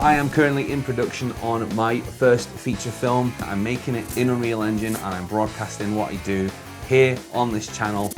I am currently in production on my first feature film. I'm making it in Unreal Engine and I'm broadcasting what I do here on this channel.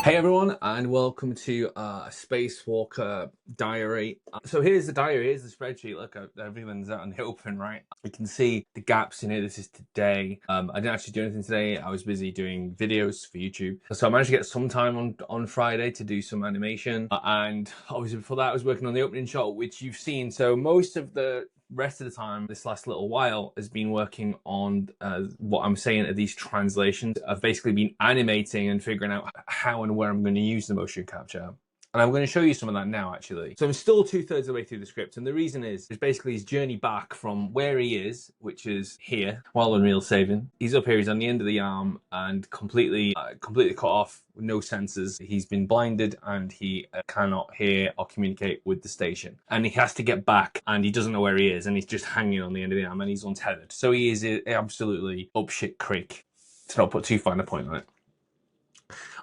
Hey everyone, and welcome to a Spacewalker diary. So here's the diary, here's the spreadsheet. Look, everything's out in the open, right? You can see the gaps in here. This is today. I didn't actually do anything today. I was busy doing videos for YouTube. So I managed to get some time on Friday to do some animation. And obviously before that, I was working on the opening shot, which you've seen. So most of the rest of the time this last little while has been working on what I'm saying are these translations. I've basically been animating and figuring out how and where I'm going to use the motion capture. And I'm going to show you some of that now, actually. So I'm still 2/3 of the way through the script. And the reason is basically his journey back from where he is, which is here, while Unreal saving. He's up here, he's on the end of the arm and completely cut off, with no sensors. He's been blinded and he cannot hear or communicate with the station. And he has to get back and he doesn't know where he is. And he's just hanging on the end of the arm and he's untethered. So he is absolutely up shit creek, to not put too fine a point on it.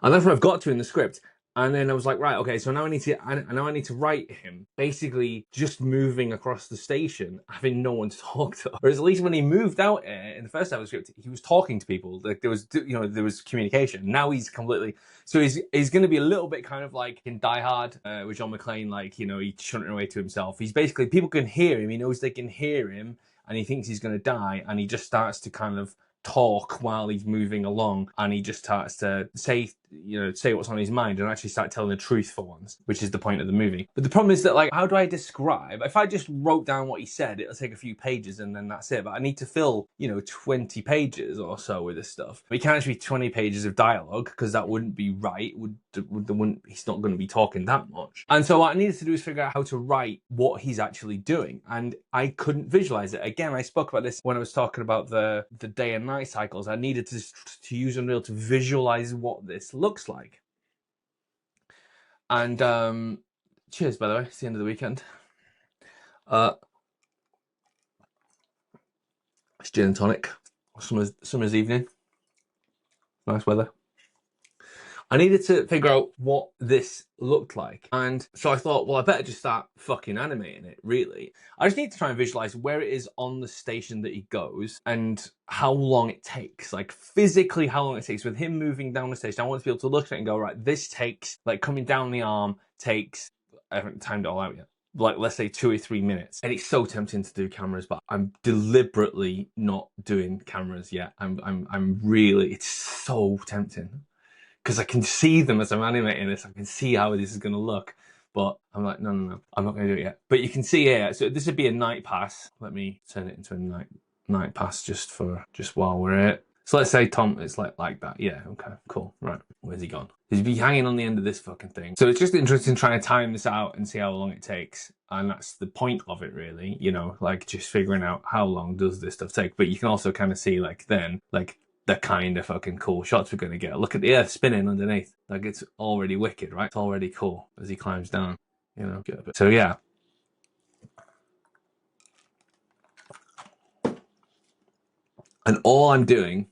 And that's what I've got to in the script. And then I was like, right, okay, so now I need to write him basically just moving across the station, having no one to talk to. Whereas at least when he moved out in the first half of the script, he was talking to people. Like there was, there was communication. Now he's completely, so he's going to be a little bit kind of like in Die Hard, with John McClane, like, he's shunting away to himself. He's basically, people can hear him. He knows they can hear him and he thinks he's going to die. And he just starts to kind of talk while he's moving along, and he just starts to say what's on his mind and actually start telling the truth for once, which is the point of the movie. But the problem is that, like, how do I describe? If I just wrote down what he said, it'll take a few pages and then that's it. But I need to fill 20 pages or so with this stuff. We can't actually be 20 pages of dialogue because that wouldn't be right. He's not going to be talking that much. And so what I needed to do is figure out how to write what he's actually doing, and I couldn't visualize it. Again, I spoke about this when I was talking about the day and night cycles. I needed to use Unreal to visualize what this looks like. And cheers, by the way, it's the end of the weekend. It's gin and tonic, summer's evening, nice weather. I needed to figure out what this looked like. And so I thought, well, I better just start fucking animating it, really. I just need to try and visualize where it is on the station that he goes and how long it takes, like physically how long it takes with him moving down the station. I want to be able to look at it and go, right, this takes, like coming down the arm takes, I haven't timed it all out yet, like let's say 2 or 3 minutes. And it's so tempting to do cameras, but I'm deliberately not doing cameras yet. I'm really, it's so tempting, because I can see them as I'm animating this. I can see how this is going to look. But I'm like, no, I'm not going to do it yet. But you can see here, so this would be a night pass. Let me turn it into a night pass just while we're here. So let's say Tom, it's like that. Yeah, okay, cool. Right, where's he gone? He's be hanging on the end of this fucking thing. So it's just interesting trying to time this out and see how long it takes. And that's the point of it, really. Like just figuring out how long does this stuff take. But you can also kind of see the kind of fucking cool shots we're going to get. Look at the earth spinning underneath. Like, it's already wicked, right? It's already cool as he climbs down, get a bit. So yeah. And all I'm doing,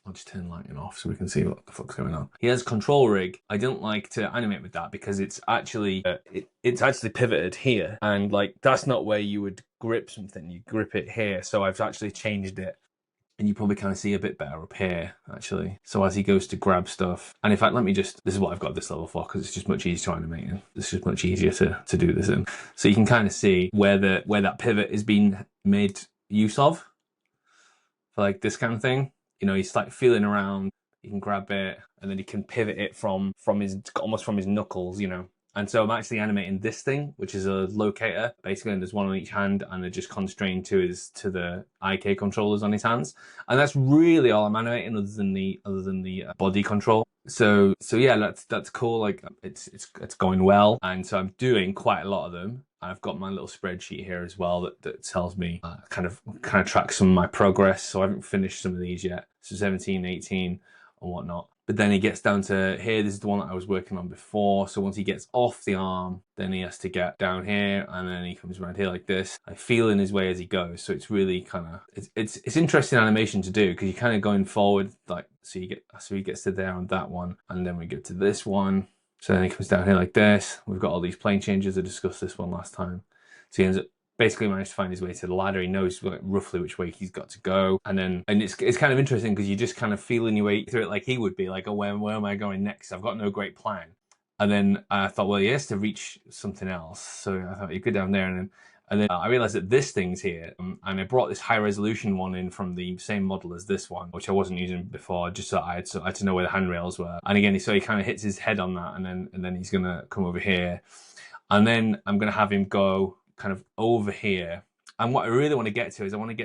I'll just turn lighting off so we can see what the fuck's going on. He has control rig. I don't like to animate with that because it's actually it's actually pivoted here, and like that's not where you would grip something. You grip it here. So I've actually changed it. And you probably kind of see a bit better up here, actually. So as he goes to grab stuff, and in fact, this is what I've got this level for, because it's just much easier to animate in. It's just much easier to do this in. So you can kind of see where that pivot is being made use of, for like this kind of thing. He's like feeling around, he can grab it, and then he can pivot it from almost from his knuckles, And so I'm actually animating this thing, which is a locator, basically, and there's one on each hand, and they're just constrained to the IK controllers on his hands. And that's really all I'm animating, other than the body control. So yeah, that's cool. Like it's going well, and so I'm doing quite a lot of them. I've got my little spreadsheet here as well that tells me kind of tracks some of my progress. So I haven't finished some of these yet. So 17, 18, and whatnot. But then he gets down to here. This is the one that I was working on before. So once he gets off the arm, then he has to get down here, and then he comes around here like this. I feel in his way as he goes. So it's really kind of it's interesting animation to do, because you're kind of going forward, like so he gets to there on that one, and then we get to this one. So then he comes down here like this. We've got all these plane changes. I discussed this one last time. So he ends up basically managed to find his way to the ladder. He knows roughly which way he's got to go. And it's kind of interesting because you just kind of feeling your way through it like he would be, like, oh, where am I going next? I've got no great plan. And then I thought, well, he has to reach something else. So I thought, you go down there, and then I realized that this thing's here. And I brought this high resolution one in from the same model as this one, which I wasn't using before, just so I had to know where the handrails were. And again, so he kind of hits his head on that, and then he's gonna come over here. And then I'm gonna have him go kind of over here. And what I really want to get to is I want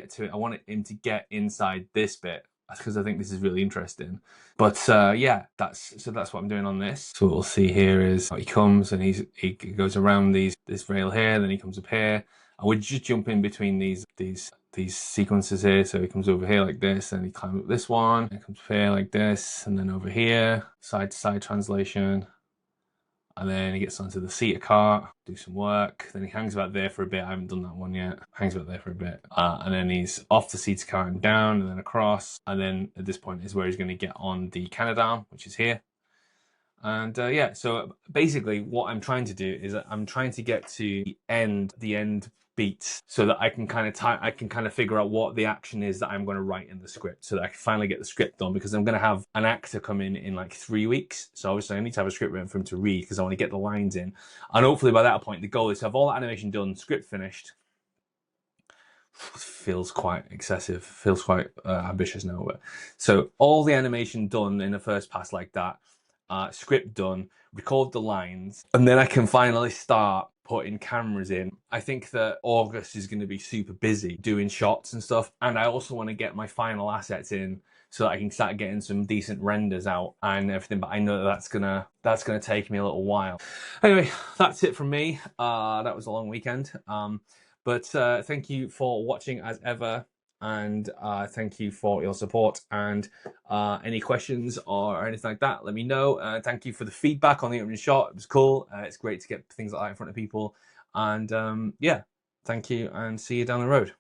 him to get inside this bit, because I think this is really interesting. But yeah, that's what I'm doing on this. So what we'll see here is he comes and he goes around this rail here, then he comes up here. I would just jump in between these sequences here. So he comes over here like this, and he climbs up this one, and comes up here like this, and then over here, side to side translation. And then he gets onto the seater cart, do some work. Then he hangs about there for a bit. I haven't done that one yet. Hangs about there for a bit. And then he's off the seater cart and down, and then across. And then at this point is where he's going to get on the Canadarm, which is here. And yeah, so basically what I'm trying to do is I'm trying to get to the end beats, so that I can kind of figure out what the action is that I'm going to write in the script, so that I can finally get the script done, because I'm going to have an actor come in like 3 weeks. So obviously I need to have a script written for him to read, because I want to get the lines in. And hopefully by that point, the goal is to have all that animation done, script finished. Feels quite excessive, feels quite ambitious now. But so all the animation done in the first pass like that, script done, record the lines, and then I can finally start putting cameras in. I think that August is going to be super busy doing shots and stuff, and I also want to get my final assets in so that I can start getting some decent renders out and everything. But I know that's gonna take me a little while. Anyway, that's it from me. That was a long weekend, but thank you for watching as ever. And thank you for your support, and any questions or anything like that, let me know. Thank you for the feedback on the opening shot. It was cool. It's great to get things like that in front of people. And yeah, thank you, and see you down the road.